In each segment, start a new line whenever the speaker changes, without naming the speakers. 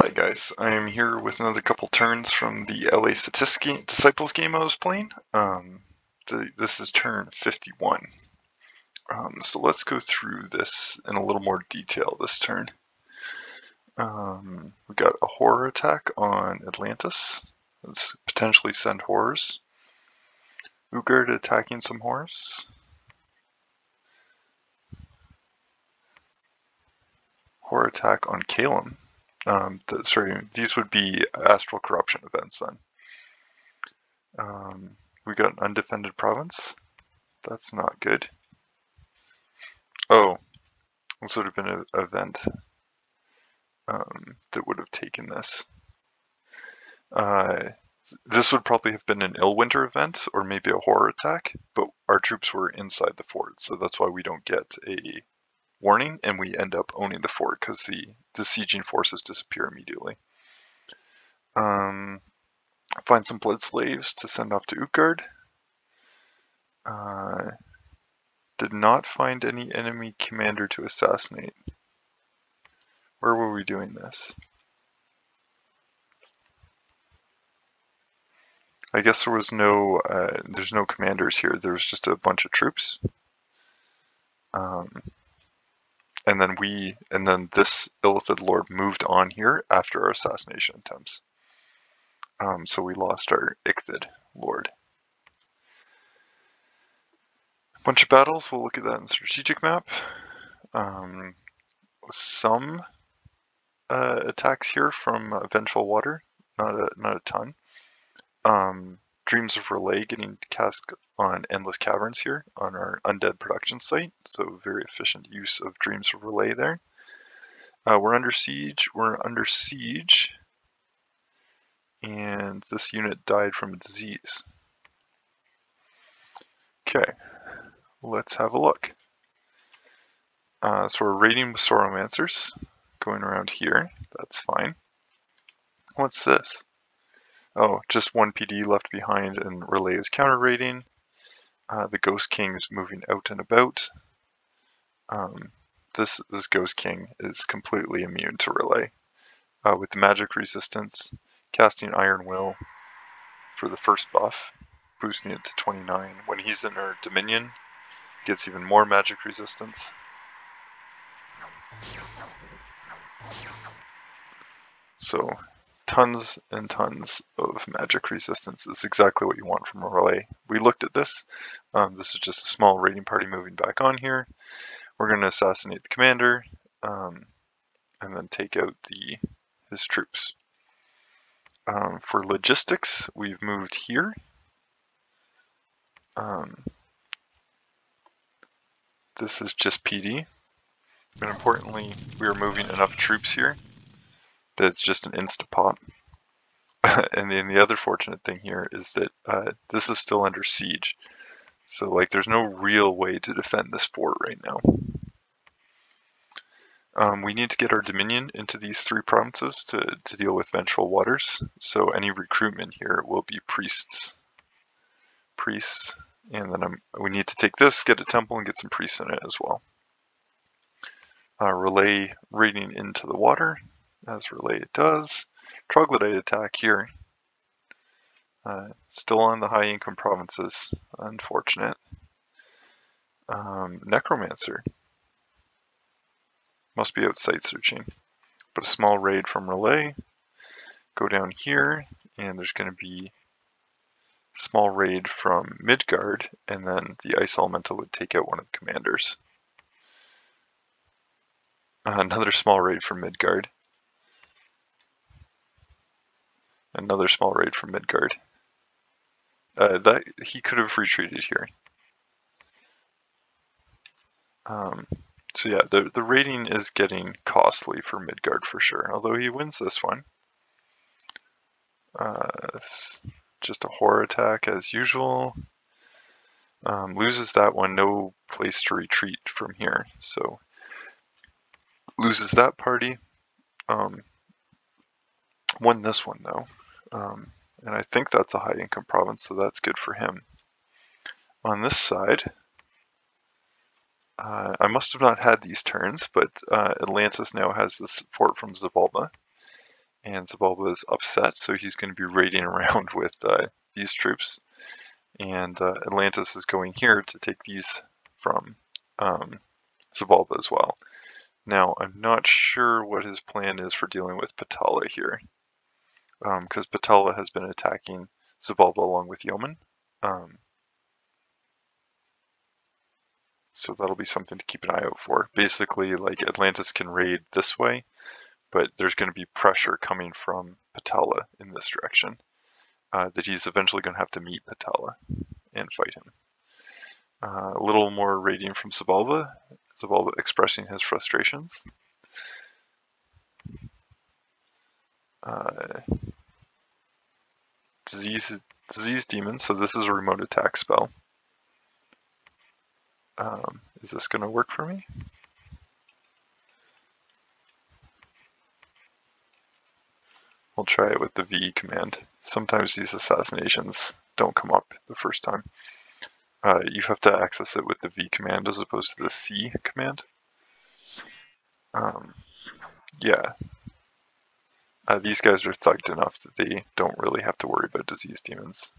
Hi guys, I am here with another couple turns from the LA Disciples game I was playing. This is turn 51. So let's go through this in a little more detail this turn. We got a horror attack on Atlantis. Let's potentially send horrors. Utgard attacking some horrors. Horror attack on Caelum. These would be astral corruption events then. We got an undefended province. That's not good. Oh, this would have been an event that would have taken this. This would probably have been an Illwinter event or maybe a horror attack, but our troops were inside the fort, so that's why we don't get a warning and we end up owning the fort because the sieging forces disappear immediately. Find some blood slaves to send off to Utgard. Did not find any enemy commander to assassinate. Where were we doing this? I guess there was no, there's no commanders here. There was just a bunch of troops. And then this Illithid Lord moved on here after our assassination attempts. So we lost our Icthid Lord. Bunch of battles, we'll look at that in the strategic map. Some attacks here from Vengeful Water, not a ton. Dreams of Relay getting cast on Endless Caverns here on our undead production site, so very efficient use of Dreams of Relay there. We're under siege, and this unit died from a disease. Okay, let's have a look. So we're raiding with Sorrowmancers, going around here, that's fine. What's this? Oh, just one PD left behind and Relay is counter raiding. The Ghost King's moving out and about. This Ghost King is completely immune to Relay. With the magic resistance, casting Iron Will for the first buff, boosting it to 29. When he's in our Dominion, gets even more magic resistance. So tons and tons of magic resistance is exactly what you want from a Relay. We looked at this. This is just a small raiding party moving back on here. We're going to assassinate the commander and then take out his troops. For logistics, we've moved here. This is just PD. But importantly, we are moving enough troops here that it's just an insta-pop. And then the other fortunate thing here is that this is still under siege. So like there's no real way to defend this fort right now. We need to get our Dominion into these three provinces to deal with Vengeful Waters. So any recruitment here will be priests. And then we need to take this, get a temple, and get some priests in it as well. Relay raiding into the water, as Relay does. Troglodyte attack here. Still on the high income provinces, unfortunate. Necromancer. Must be out site searching. But a small raid from Relay. Go down here, and there's going to be a small raid from Midgard, and then the Ice Elemental would take out one of the commanders. Another small raid from Midgard. Another small raid from Midgard. That he could have retreated here. So yeah, the raiding is getting costly for Midgard for sure, although he wins this one. It's just a horror attack as usual. Loses that one, no place to retreat from here, so loses that party. Won this one though, and I think that's a high income province, so that's good for him. On this side, I must have not had these turns, but Atlantis now has this fort from Zavalda, And Xibalba is upset, so he's going to be raiding around with these troops. And Atlantis is going here to take these from Xibalba as well. Now, I'm not sure what his plan is for dealing with Pythium here, because Pythium has been attacking Xibalba along with Yeoman. So that'll be something to keep an eye out for. Basically, like, Atlantis can raid this way, but there's going to be pressure coming from Pythium in this direction, that he's eventually going to have to meet Pythium and fight him. A little more raiding from Xibalba. Xibalba expressing his frustrations. Disease Demon, so this is a remote attack spell. Is this going to work for me? We'll try it with the V command. Sometimes these assassinations don't come up the first time. You have to access it with the V command as opposed to the C command. Yeah. These guys are thugged enough that they don't really have to worry about disease demons.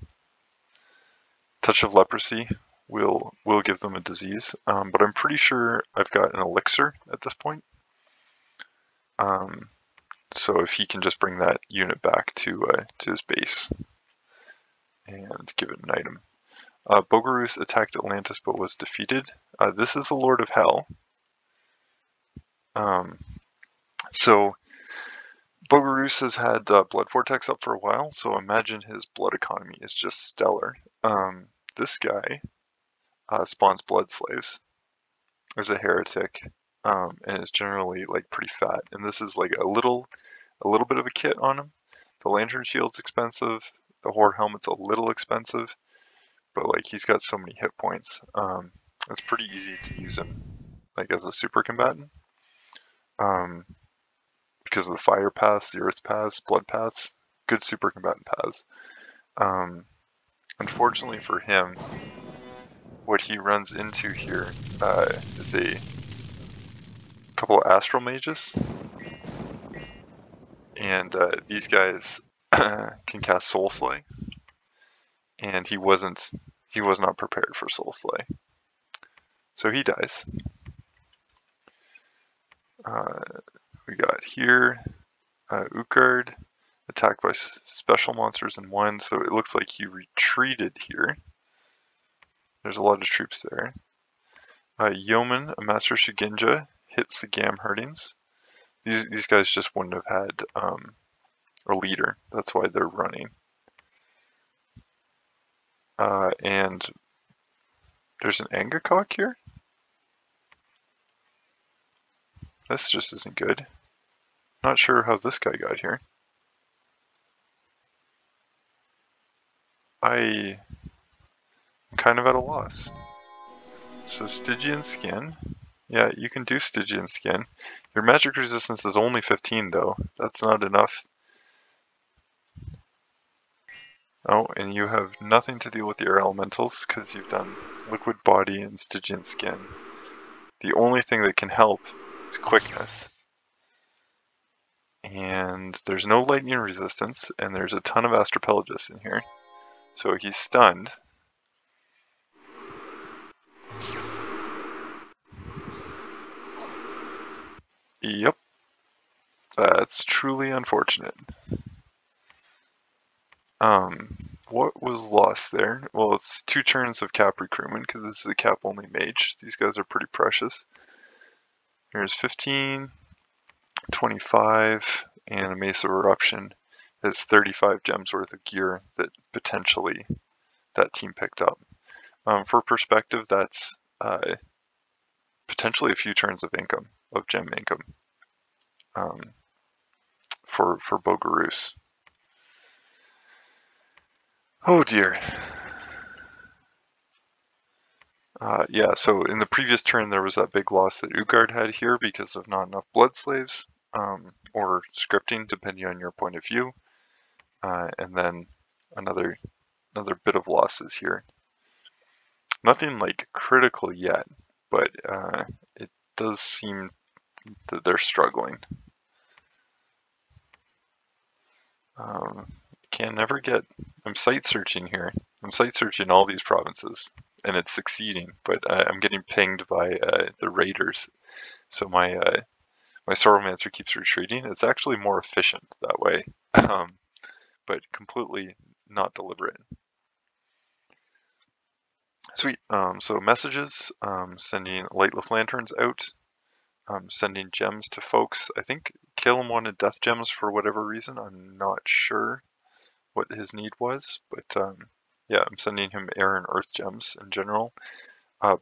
Touch of Leprosy will give them a disease, but I'm pretty sure I've got an elixir at this point. So if he can just bring that unit back to his base and give it an item. Bogarus attacked Atlantis but was defeated. This is a Lord of Hell. So Bogarus has had Blood Vortex up for a while, so imagine his blood economy is just stellar. This guy spawns blood slaves as a heretic, and is generally like pretty fat. And this is like a little bit of a kit on him. The Lantern Shield's expensive. The Horde Helmet's a little expensive, but like he's got so many hit points. It's pretty easy to use him like as a super combatant. Because of the fire paths, the earth paths, blood paths, good super combatant paths. Unfortunately for him, what he runs into here is a couple of astral mages, and these guys can cast Soul Slay, and he was not prepared for Soul Slay, so he dies. We got here Utgard attacked by special monsters in 1, so it looks like he retreated here. There's a lot of troops there. Yeoman, a Master Shigenja, hits the Gam Herdings. These guys just wouldn't have had a leader. That's why they're running. And there's an Angakok here. This just isn't good. Not sure how this guy got here. I'm kind of at a loss. So Stygian Skin. Yeah, you can do Stygian Skin. Your magic resistance is only 15 though. That's not enough. Oh, and you have nothing to deal with your elementals because you've done Liquid Body and Stygian Skin. The only thing that can help is quickness. And there's no lightning resistance, and there's a ton of Astropelagus in here. So he's stunned. Yep. That's truly unfortunate. What was lost there? Well, it's 2 turns of cap recruitment because this is a cap only mage. These guys are pretty precious. There's 15, 25, and a Mace of Eruption has 35 gems worth of gear that potentially that team picked up. For perspective, that's potentially a few turns of income, of gem income, for Bogarus. Oh dear. Yeah, so in the previous turn there was that big loss that Utgard had here because of not enough blood slaves, or scripting depending on your point of view, and then another bit of losses here. Nothing like critical yet, but it does seem that they're struggling. Can never get. I'm site searching here. I'm site searching all these provinces, and it's succeeding. But I'm getting pinged by the raiders. So my Sauromancer keeps retreating. It's actually more efficient that way, but completely not deliberate. Sweet. So messages, sending lightless lanterns out, sending gems to folks. I think Caelum wanted death gems for whatever reason. I'm not sure what his need was, but yeah, I'm sending him air and earth gems in general.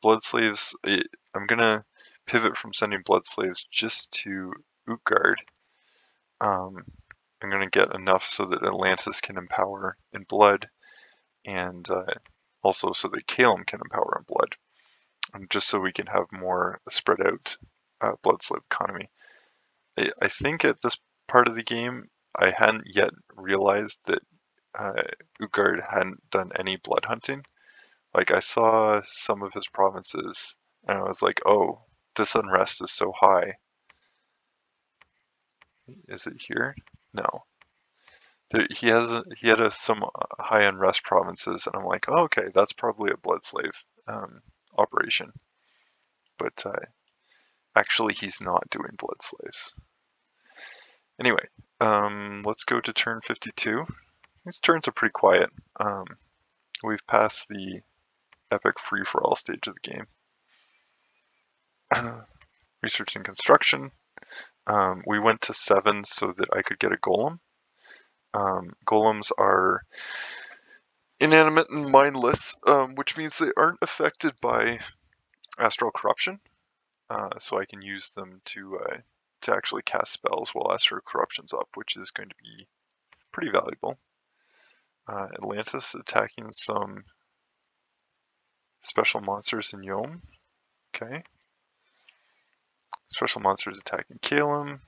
Blood slaves, I'm gonna pivot from sending blood slaves just to Utgard. I'm gonna get enough so that Atlantis can empower in blood, and also so that Caelum can empower in blood, just so we can have more spread out blood slave economy. I think at this part of the game, I hadn't yet realized that Utgard hadn't done any blood hunting. Like, I saw some of his provinces, and I was like, oh, this unrest is so high. Is it here? No. He had some high unrest provinces, and I'm like, oh, okay, that's probably a blood slave operation. But actually, he's not doing blood slaves. Anyway, let's go to turn 52. These turns are pretty quiet. We've passed the epic free-for-all stage of the game. Research and construction. We went to 7 so that I could get a golem. Golems are inanimate and mindless, which means they aren't affected by astral corruption. So I can use them to actually cast spells while astral corruption's up, which is going to be pretty valuable. Atlantis attacking some special monsters in Yom. Okay. Special monsters attacking Caelum.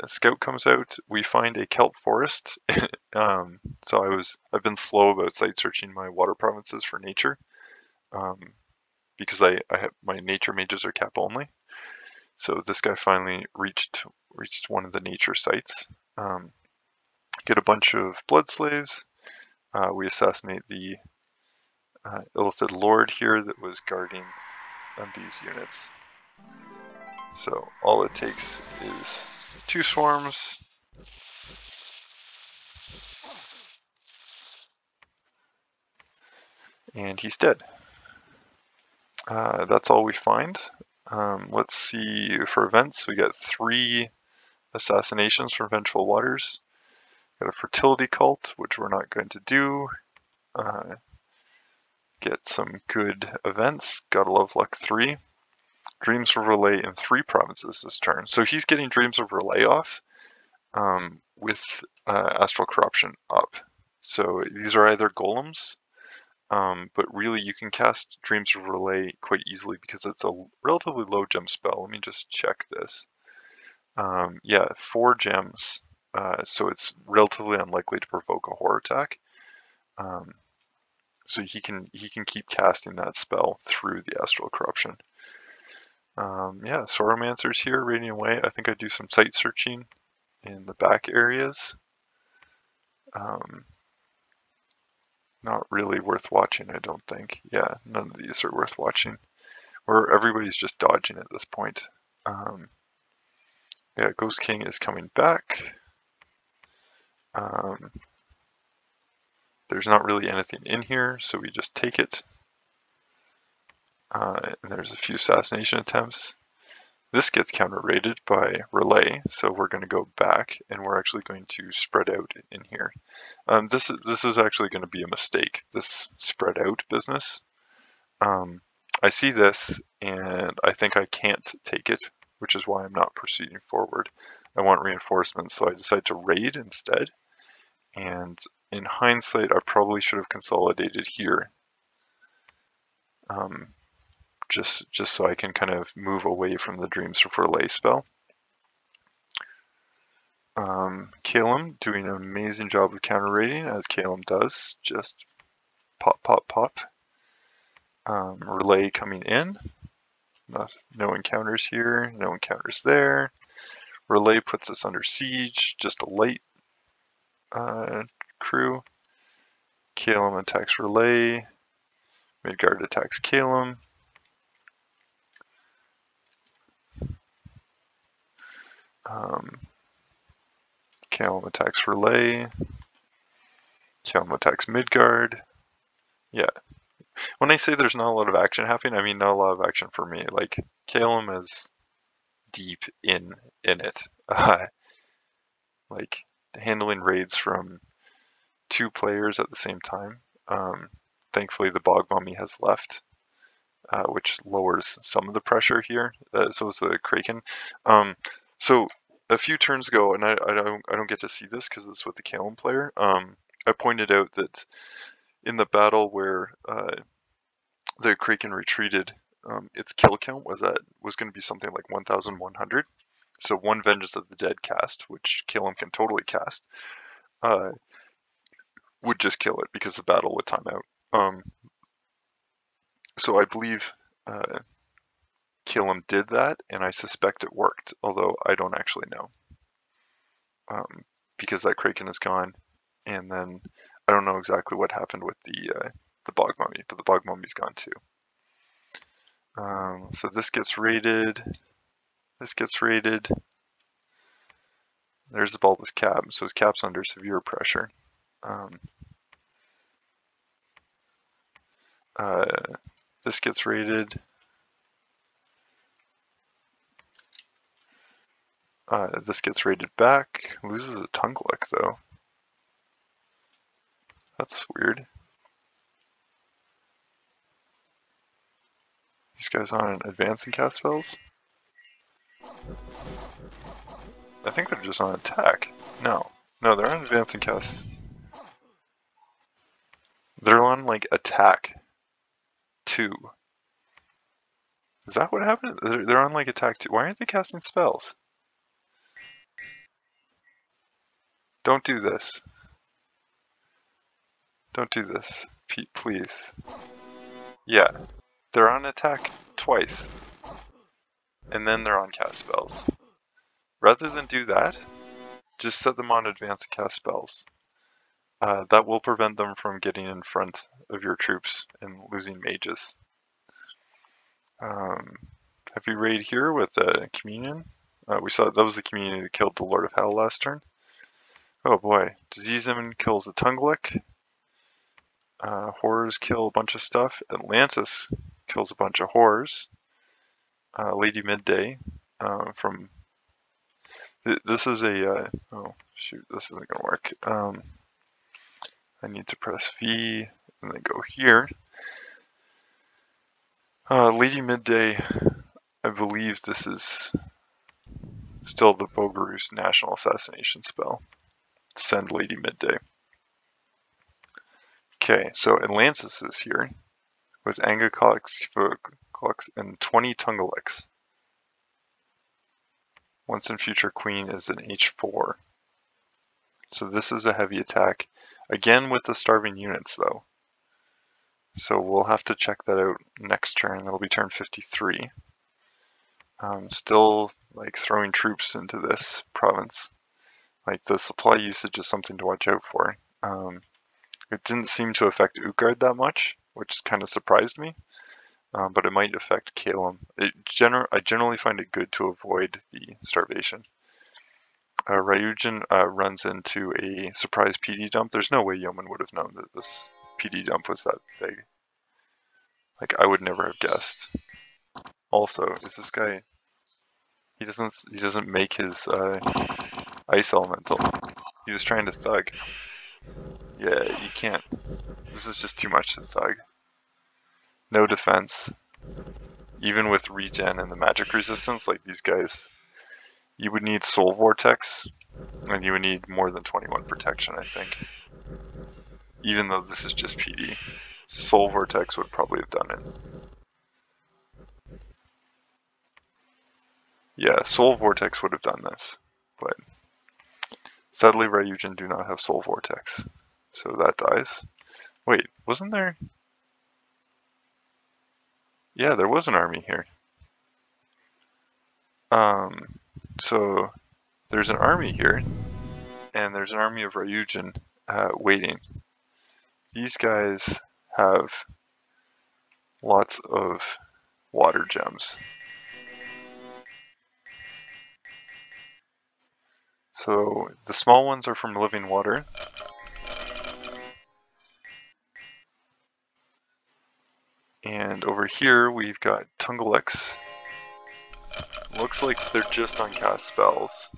Scout comes out. We find a kelp forest. So I've been slow about site searching my water provinces for nature, because I have my nature mages are cap only. So this guy finally reached one of the nature sites. Get a bunch of blood slaves. We assassinate the Illithid Lord here that was guarding these units. So all it takes is 2 swarms. And he's dead. That's all we find. Let's see, for events, we got 3 assassinations from Vengeful Waters. Got a fertility cult, which we're not going to do. Get some good events. Gotta love luck 3. Dreams of Relay in 3 provinces this turn. So he's getting Dreams of Relay off with Astral Corruption up. So these are either golems, but really you can cast Dreams of Relay quite easily because it's a relatively low gem spell. Let me just check this. Yeah, 4 gems, so it's relatively unlikely to provoke a horror attack. So he can keep casting that spell through the Astral Corruption. Yeah, Sauromancer's here raiding away. I think I do some site searching in the back areas. Not really worth watching, I don't think. Yeah, none of these are worth watching. Or everybody's just dodging at this point. Yeah, Ghost King is coming back. There's not really anything in here, so we just take it. And there's a few assassination attempts. This gets counter-raided by Relay, so we're going to go back, and we're actually going to spread out in here. This is actually going to be a mistake, this spread out business. I see this, and I think I can't take it, which is why I'm not proceeding forward. I want reinforcements, so I decide to raid instead. And in hindsight, I probably should have consolidated here. Just so I can kind of move away from the Dreams of Relay spell. Caelum doing an amazing job of counter raiding, as Caelum does. Just pop, pop, pop. Relay coming in. No encounters here, no encounters there. Relay puts us under siege, just a light. crew. Caelum attacks Relay. Midgard attacks Caelum. Caelum attacks Relay. Caelum attacks Midgard. Yeah. When I say there's not a lot of action happening, I mean not a lot of action for me. Like, Caelum is deep in it. Like, handling raids from 2 players at the same time. Thankfully, the Bog Mummy has left, which lowers some of the pressure here. So is the Kraken. So a few turns ago, and I don't get to see this because it's with the Caelum player. I pointed out that in the battle where the Kraken retreated, its kill count was going to be something like 1,100. So 1 Vengeance of the Dead cast, which Caelum can totally cast, would just kill it because the battle would time out. So I believe Caelum did that, and I suspect it worked, although I don't actually know. Because that Kraken is gone, and then I don't know exactly what happened with the Bog Mummy, but the Bog Mummy's gone too. So this gets raided. This gets raided. There's the Bulbous Cap, so his cap's under severe pressure. This gets raided. This gets raided back. Loses a Tunglik though. That's weird. These guys on advancing cast spells? I think they're just on attack. No, they're on advancing cast. They're on like attack 2. Is that what happened? They're on like attack 2. Why aren't they casting spells? Don't do this. Don't do this, Pete, please. Yeah, they're on attack twice, and then they're on cast spells. Rather than do that, just set them on advanced cast spells. That will prevent them from getting in front of your troops and losing mages. Heavy raid here with a communion. We saw that was the communion that killed the Lord of Hell last turn. Oh boy, Disease Immin kills a Tunglik. Horrors kill a bunch of stuff. Atlantis kills a bunch of horrors. Lady Midday from... This is a... oh shoot, this isn't gonna work. I need to press V and then go here. Lady Midday, I believe this is still the Bogarus National Assassination spell. Send Lady Midday. Okay, so Atlantis is here with Angakok and 20 Tungaliks. Once in Future Queen is an H4. So this is a heavy attack. Again with the starving units though. So we'll have to check that out next turn. That'll be turn 53. Still like throwing troops into this province. Like the supply usage is something to watch out for. It didn't seem to affect Utgard that much, which kind of surprised me. But it might affect Caelum. I generally find it good to avoid the starvation. Ryujin runs into a surprise PD dump. There's no way Yeoman would have known that this PD dump was that big. Like, I would never have guessed. Also, is this guy... He doesn't make his ice elemental. He was trying to thug. Yeah, you can't. This is just too much to thug. No defense. Even with regen and the magic resistance, like these guys, you would need Soul Vortex, and you would need more than 21 protection, I think. Even though this is just PD. Soul Vortex would probably have done it. Yeah, Soul Vortex would have done this, but sadly Ryujin do not have Soul Vortex, so that dies. Wait, wasn't there... Yeah, there was an army here. So there's an army here. and there's an army of Ryujin waiting. These guys have lots of water gems. So the small ones are from living water. And over here we've got Tungalex. Looks like they're just on cast spells.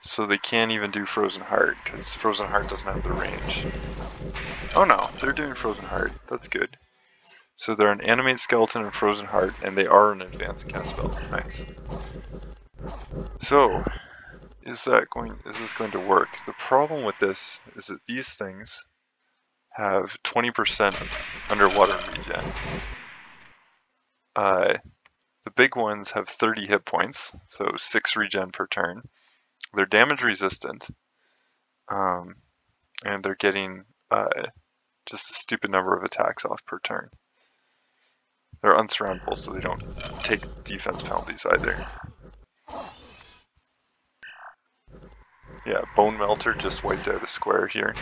So they can't even do Frozen Heart, because Frozen Heart doesn't have the range. Oh no, they're doing Frozen Heart. That's good. So they're an Animate Skeleton and Frozen Heart, and they are an advanced cast spell. Nice. So, is this going to work? The problem with this is that these things have 20% underwater regen. The big ones have 30 hit points, so 6 regen per turn. They're damage resistant, and they're getting just a stupid number of attacks off per turn. They're unsurroundable, so they don't take defense penalties either. Yeah, Bone Melter just wiped out a square here.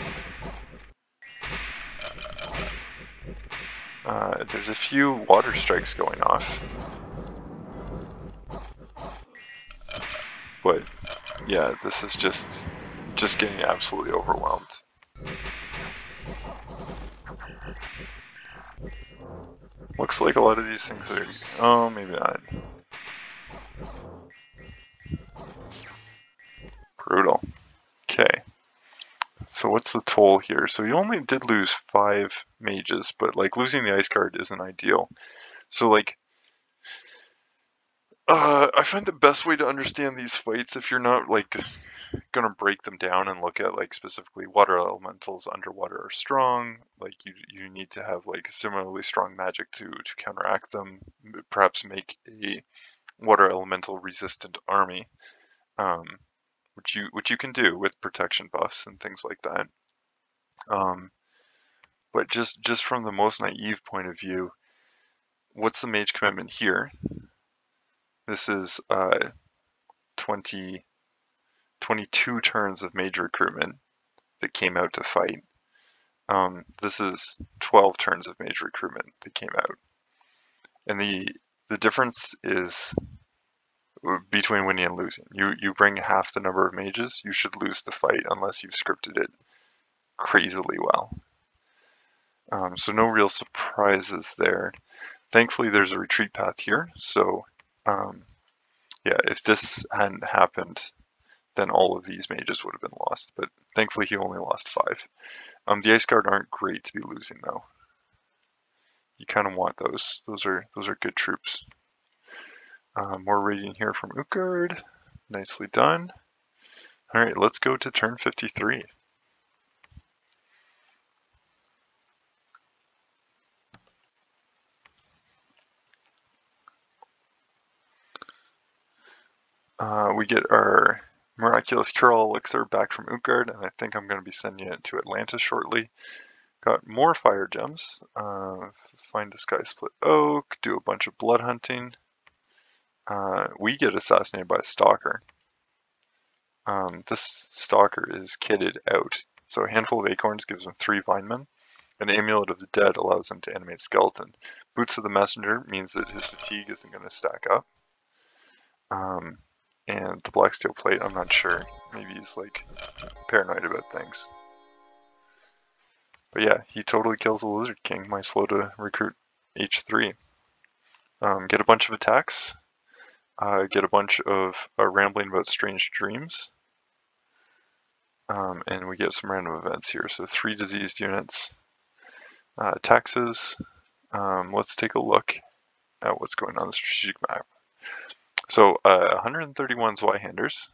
There's a few water strikes going off. But yeah, this is just getting absolutely overwhelmed. Looks like a lot of these things are... oh, maybe not. Brutal. Okay. So what's the toll here? So you only did lose 5 mages, but like losing the ice guard isn't ideal. So like, I find the best way to understand these fights, if you're not like gonna break them down and look at like specifically water elementals underwater are strong, like you need to have like similarly strong magic to counteract them, perhaps make a water elemental resistant army, which you can do with protection buffs and things like that. But just from the most naive point of view, what's the mage commitment here? This is 22 turns of mage recruitment that came out to fight. This is 12 turns of mage recruitment that came out. And the difference is between winning and losing. You bring half the number of mages, you should lose the fight unless you've scripted it crazily well. So no real surprises there. Thankfully there's a retreat path here, so yeah, if this hadn't happened, then all of these mages would have been lost, but thankfully he only lost 5. The Ice Guard aren't great to be losing though. You kind of want those. Those are good troops. More raiding here from Utgard. Nicely done. Alright, let's go to turn 53. We get our Miraculous Cure-All Elixir back from Utgard, and I think I'm going to be sending it to Atlantis shortly. Got more fire gems. Find a Sky Split Oak, do a bunch of blood hunting. We get assassinated by a Stalker. This Stalker is kitted out. So a handful of acorns gives him 3 Vinemen. An Amulet of the Dead allows him to animate Skeleton. Boots of the Messenger means that his fatigue isn't going to stack up. And the Black Steel Plate, I'm not sure. Maybe he's like paranoid about things. But yeah, he totally kills the Lizard King, my slow to recruit H3. Get a bunch of attacks. Get a bunch of rambling about strange dreams. And we get some random events here. So 3 diseased units. Taxes. Let's take a look at what's going on the strategic map. So 131 Zweihanders.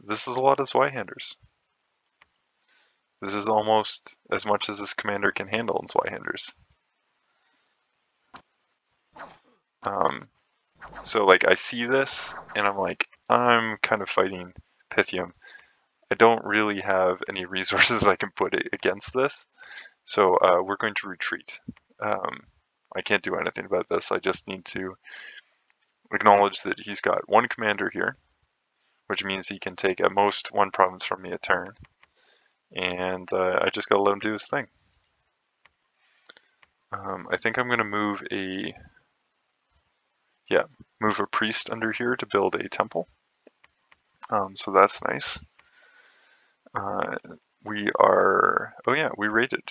This is a lot of Zweihanders. This is almost as much as this commander can handle in Zweihanders. So like I see this and I'm like, I'm kind of fighting Pythium. I don't really have any resources I can put against this. So we're going to retreat. I can't do anything about this. I just need to acknowledge that he's got 1 commander here, which means he can take at most one province from me a turn. And I just gotta let him do his thing. I think I'm gonna move a priest under here to build a temple. So that's nice. We raided.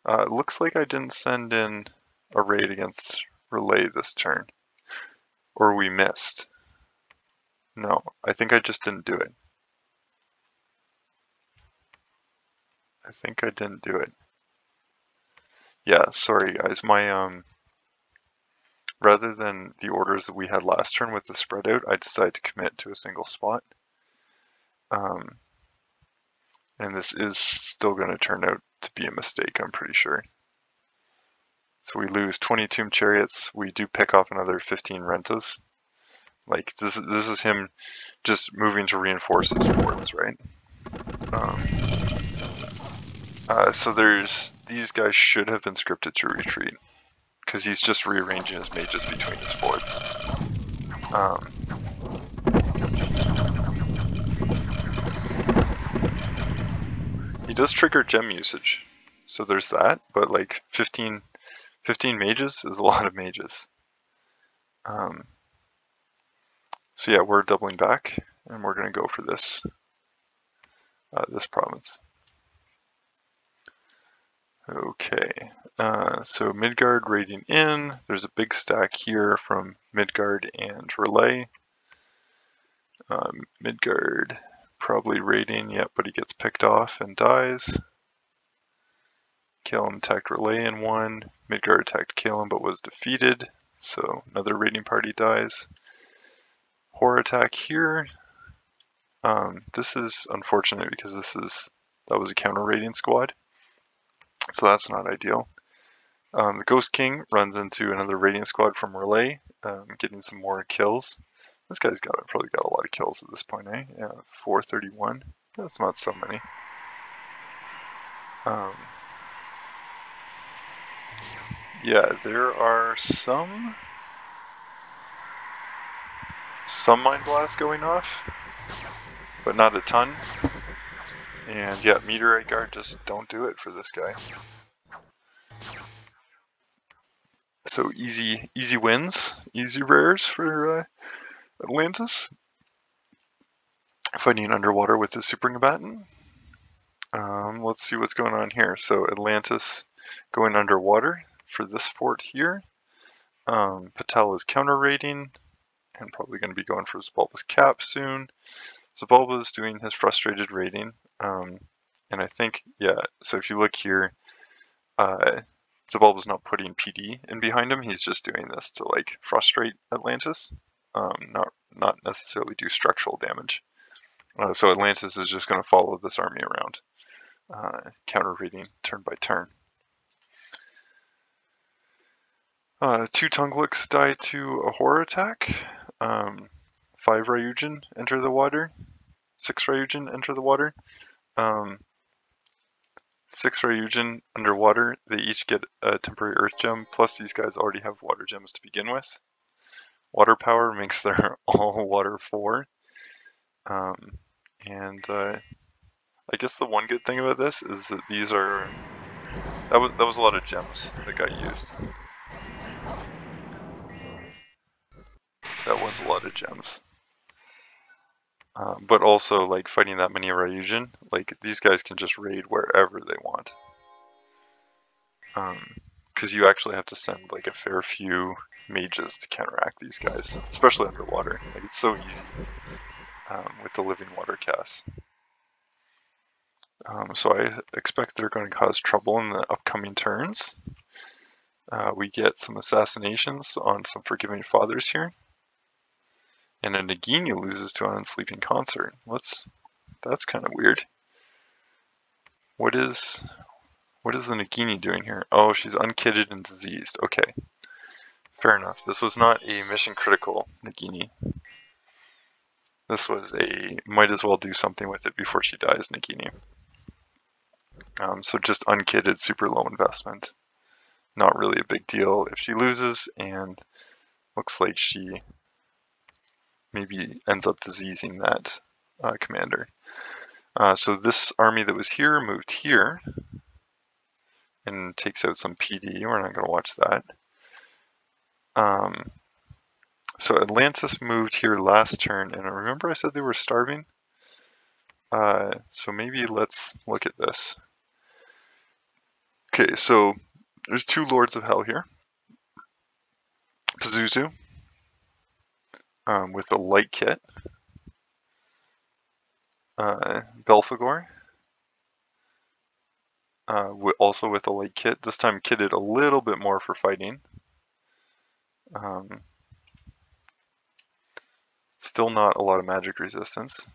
It looks like I didn't send in a raid against Relay this turn. Or we missed. No, I think I just didn't do it. I think I didn't do it. Yeah, sorry guys, my rather than the orders that we had last turn with the spread out, I decided to commit to a single spot. And this is still going to turn out to be a mistake, I'm pretty sure. So we lose 20 Tomb Chariots, we do pick off another 15 Rentas. Like, this is him just moving to reinforce his forts, right? So these guys should have been scripted to retreat, because he's just rearranging his mages between his forts. He does trigger gem usage, so there's that, but like 15 mages is a lot of mages. So yeah, we're doubling back, and we're going to go for this province. Okay, so Midgard raiding in. There's a big stack here from Midgard and Relay. Midgard probably raiding, yep, but he gets picked off and dies. Caelum attacked Relay in one. Midgard attacked Caelum but was defeated, so another raiding party dies. Horror attack here. This is unfortunate because that was a counter raiding squad, so that's not ideal. The Ghost King runs into another raiding squad from Relay, getting some more kills. This guy's probably got a lot of kills at this point, eh? Yeah, 431. That's not so many. Yeah, there are some Mind Blasts going off, but not a ton. And yeah, Meteorite Guard, just don't do it for this guy. So easy wins, easy rares for Atlantis. Fighting underwater with the super combatant. Let's see what's going on here. So Atlantis going underwater for this fort here. Patel is counter raiding and probably going to be going for Zabulba's cap soon. Zabulba is doing his frustrated raiding. And I think, yeah, so if you look here, Zabulba's not putting PD in behind him. He's just doing this to like frustrate Atlantis, not necessarily do structural damage. So Atlantis is just going to follow this army around, counter raiding turn by turn. 2 Tunglix die to a horror attack. 5 Ryujin enter the water. 6 Ryujin enter the water. 6 Ryujin underwater. They each get a temporary earth gem, plus these guys already have water gems to begin with. Water power makes their all water 4. I guess the one good thing about this is that these are... That was a lot of gems that got used. That was a lot of gems. But also, like, fighting that many Ryujin, like, these guys can just raid wherever they want. Because you actually have to send, like, a fair few mages to counteract these guys, especially underwater. Like, it's so easy with the living water casts. So I expect they're going to cause trouble in the upcoming turns. We get some assassinations on some Forgiving Fathers here. And a Nagini loses to an Unsleeping Consort. That's kind of weird. What is the Nagini doing here? Oh, she's unkitted and diseased. Okay. Fair enough. This was not a mission critical Nagini. This was a might as well do something with it before she dies Nagini. So just unkitted, super low investment. Not really a big deal if she loses, and looks like she maybe ends up diseasing that commander. So this army that was here moved here and takes out some PD. We're not going to watch that. So Atlantis moved here last turn, and I remember I said they were starving. So maybe let's look at this. Okay, so there's two Lords of Hell here. Pazuzu with a light kit. Belphegor also with a light kit. This time kitted a little bit more for fighting. Still not a lot of magic resistance.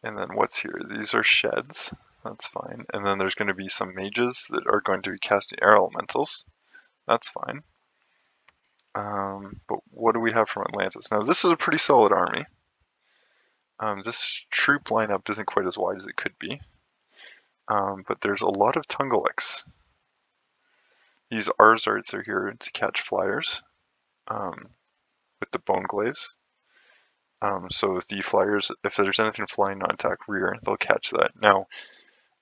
And then what's here? These are sheds. That's fine. And then there's going to be some mages that are going to be casting air elementals. That's fine. But what do we have from Atlantis? Now this is a pretty solid army. This troop lineup isn't quite as wide as it could be. But there's a lot of Tungaliks. These Arzarts are here to catch flyers with the Bone Glaives. So if the flyers, if there's anything flying on attack rear, they'll catch that. Now,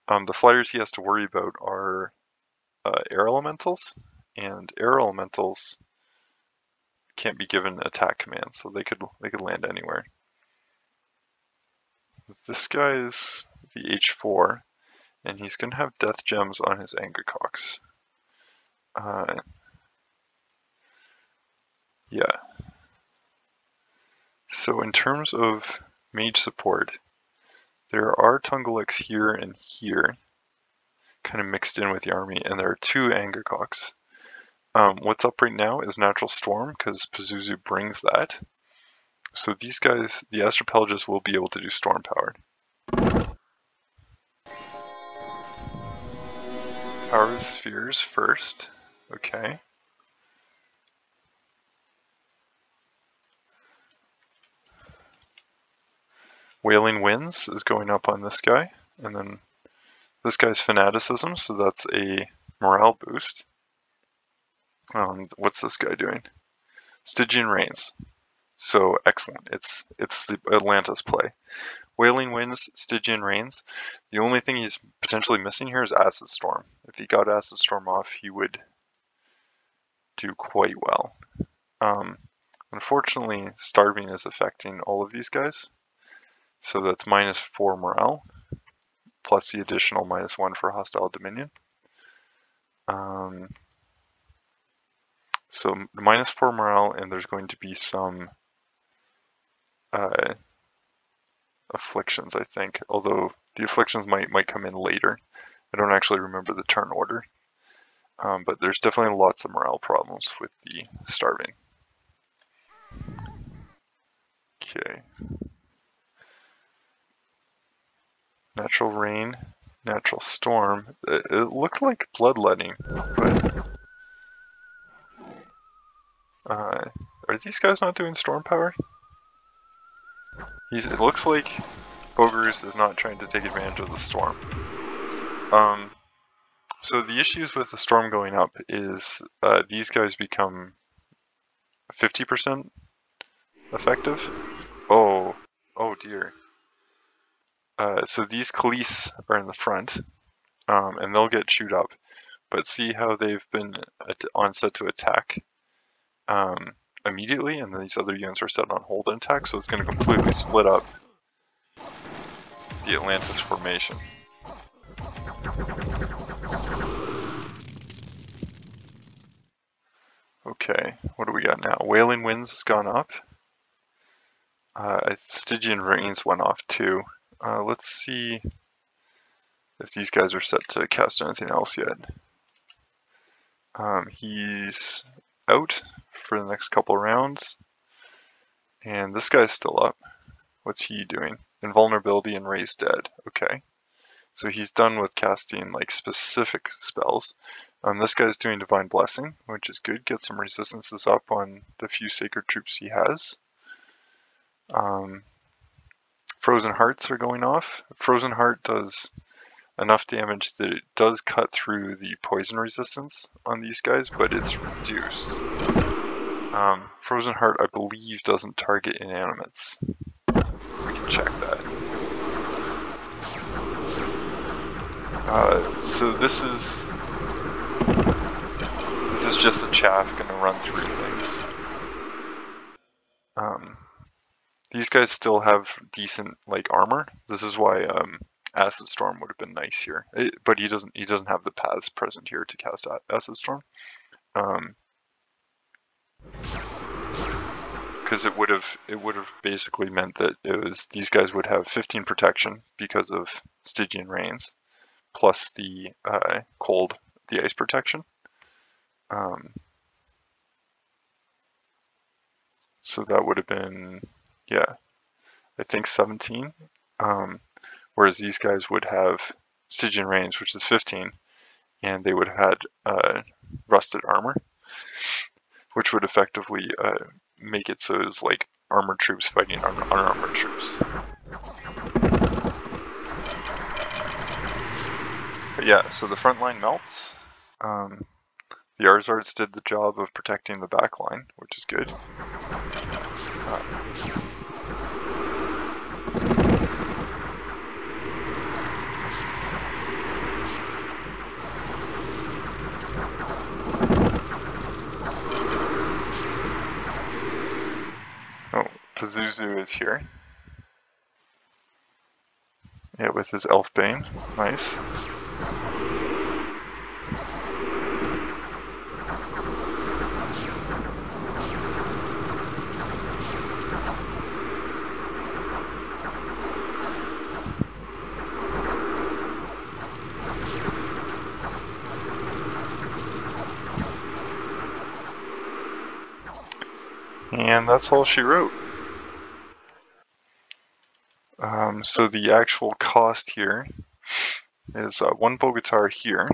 the flyers he has to worry about are air elementals, and air elementals can't be given attack commands, so they could land anywhere. This guy is the H4, and he's going to have death gems on his Angkorcocks. Yeah. So in terms of mage support, there are Tungaliks here and here, kind of mixed in with the army, and there are two Angkorcocks. What's up right now is Natural Storm, because Pazuzu brings that. So these guys, the Astropelagists, will be able to do Storm Power. Power of Spheres first. Okay. Wailing Winds is going up on this guy, and then this guy's Fanaticism, so that's a morale boost. What's this guy doing? Stygian Rains. So excellent. It's the Atlantis play. Wailing Winds, Stygian Rains. The only thing he's potentially missing here is Acid Storm. If he got Acid Storm off, he would do quite well. Unfortunately, starving is affecting all of these guys. So that's -4 morale, plus the additional -1 for hostile dominion. So -4 morale, and there's going to be some afflictions, I think. Although the afflictions might come in later. I don't actually remember the turn order. But there's definitely lots of morale problems with the starving. Okay. Natural Rain, Natural Storm. It looked like Bloodletting, but are these guys not doing Storm Power? It looks like Bogarus is not trying to take advantage of the storm. So the issues with the storm going up is these guys become 50% effective. Oh dear. So these Khalees are in the front, and they'll get chewed up. But see how they've been on set to attack immediately, and then these other units are set on hold and attack, so it's going to completely split up the Atlantis formation. Okay, what do we got now? Wailing Winds has gone up. Stygian Rains went off too. Let's see if these guys are set to cast anything else yet. He's out for the next couple rounds. And this guy's still up. What's he doing? Invulnerability and Raise Dead. Okay. So he's done with casting like specific spells. This guy's doing Divine Blessing, which is good. Get some resistances up on the few sacred troops he has. Frozen Hearts are going off. Frozen Heart does enough damage that it does cut through the poison resistance on these guys, but it's reduced. Frozen Heart, I believe, doesn't target inanimates. We can check that. So this is just a chaff gonna run through things. These guys still have decent like armor. This is why Acid Storm would have been nice here, but he doesn't have the paths present here to cast Acid Storm. Because it would have basically meant that these guys would have 15 protection because of Stygian Rains, plus the cold, the ice protection. So that would have been, yeah, I think 17. Whereas these guys would have Stygian Rains, which is 15, and they would have had rusted armor, which would effectively make it so it's like armored troops fighting unarmored troops. But yeah, so the front line melts. The Arzards did the job of protecting the back line, which is good. Oh, Pazuzu is here. Yeah, with his Elfbane. Nice. And that's all she wrote. So the actual cost here is 1 Bogatar here,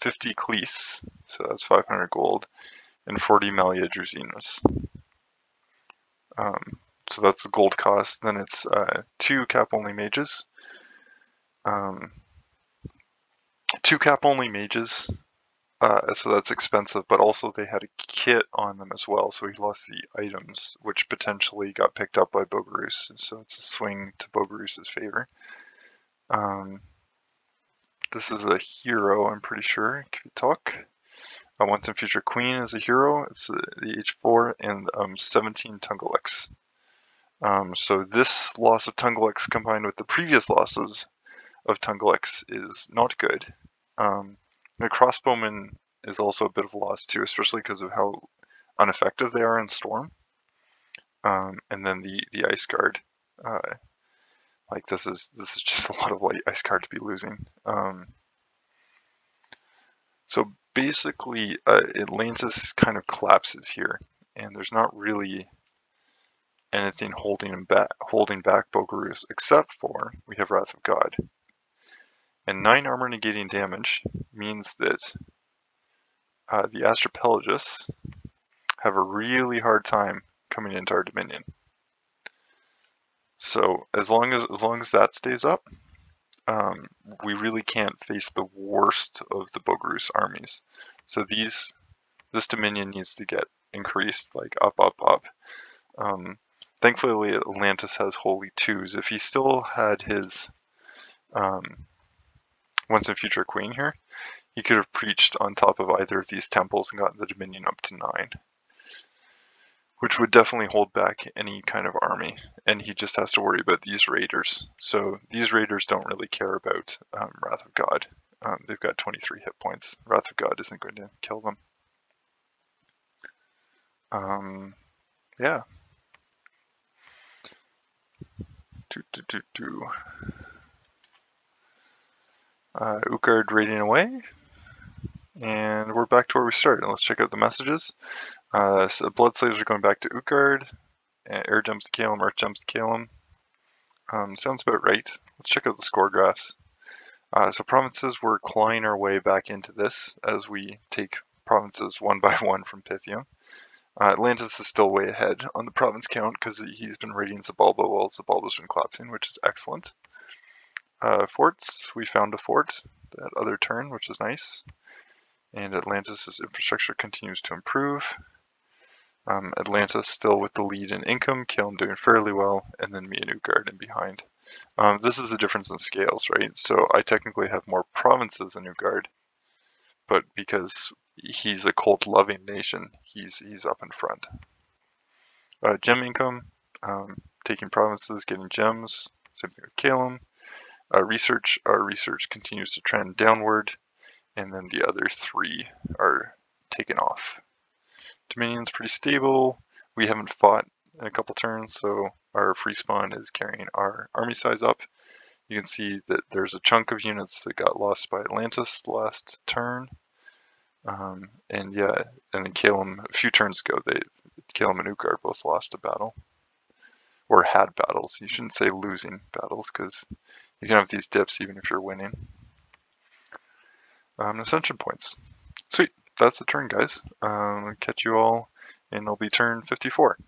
50 Cleese, so that's 500 gold, and 40 Malia Drusinas. So that's the gold cost. Then it's 2 cap-only mages. 2 cap-only mages, so that's expensive, but also they had a kit on them as well, so he lost the items, which potentially got picked up by Bogarus, so it's a swing to Bogarus' favor. This is a hero, I'm pretty sure. Talk. Once and Future Queen is a hero. It's the H4 and 17 Tungalix. So this loss of Tungalix combined with the previous losses of Tungalix is not good. The Crossbowman is also a bit of a loss too, especially because of how ineffective they are in Storm. And then the Ice Guard. Like this is just a lot of light Ice Guard to be losing. So basically, Atlantis kind of collapses here, and there's not really anything holding back Bogarus, except for we have Wrath of God. And 9 armor negating damage means that the Astropelagists have a really hard time coming into our Dominion. So as long as that stays up, we really can't face the worst of the Bogarus armies. So this Dominion needs to get increased, like up. Thankfully, Atlantis has Holy Twos. If he still had his Once and Future Queen here, he could have preached on top of either of these temples and gotten the Dominion up to 9. Which would definitely hold back any kind of army, and he just has to worry about these raiders. So these raiders don't really care about Wrath of God. They've got 23 hit points. Wrath of God isn't going to kill them. Yeah. Utgard raiding away, and we're back to where we started. Let's check out the messages. So Blood Slaves are going back to Utgard. Air jumps to Caelum, Earth jumps to Caelum. Sounds about right. Let's check out the score graphs. So provinces, we're clawing our way back into this as we take provinces one by one from Pythium. Atlantis is still way ahead on the province count because he's been raiding Zabalba while Zabalba's been collapsing, which is excellent. Forts, we found a fort that other turn, which is nice. And Atlantis' infrastructure continues to improve. Atlantis still with the lead in income, Caelum doing fairly well, and then me and Utgard in behind. This is the difference in scales, right? So I technically have more provinces than Utgard, but because he's a cult-loving nation, he's up in front. Gem income, taking provinces, getting gems. Same thing with Caelum. Our research continues to trend downward, and then the other three are taken off. Dominion's pretty stable. We haven't fought in a couple turns, so our free spawn is carrying our army size up. You can see that there's a chunk of units that got lost by Atlantis last turn. And yeah, and then Caelum, a few turns ago, Caelum and Utgard both lost a battle. Or had battles. You shouldn't say losing battles, because you can have these dips even if you're winning. Ascension points. Sweet, that's the turn, guys. I'll catch you all, and it'll be turn 54.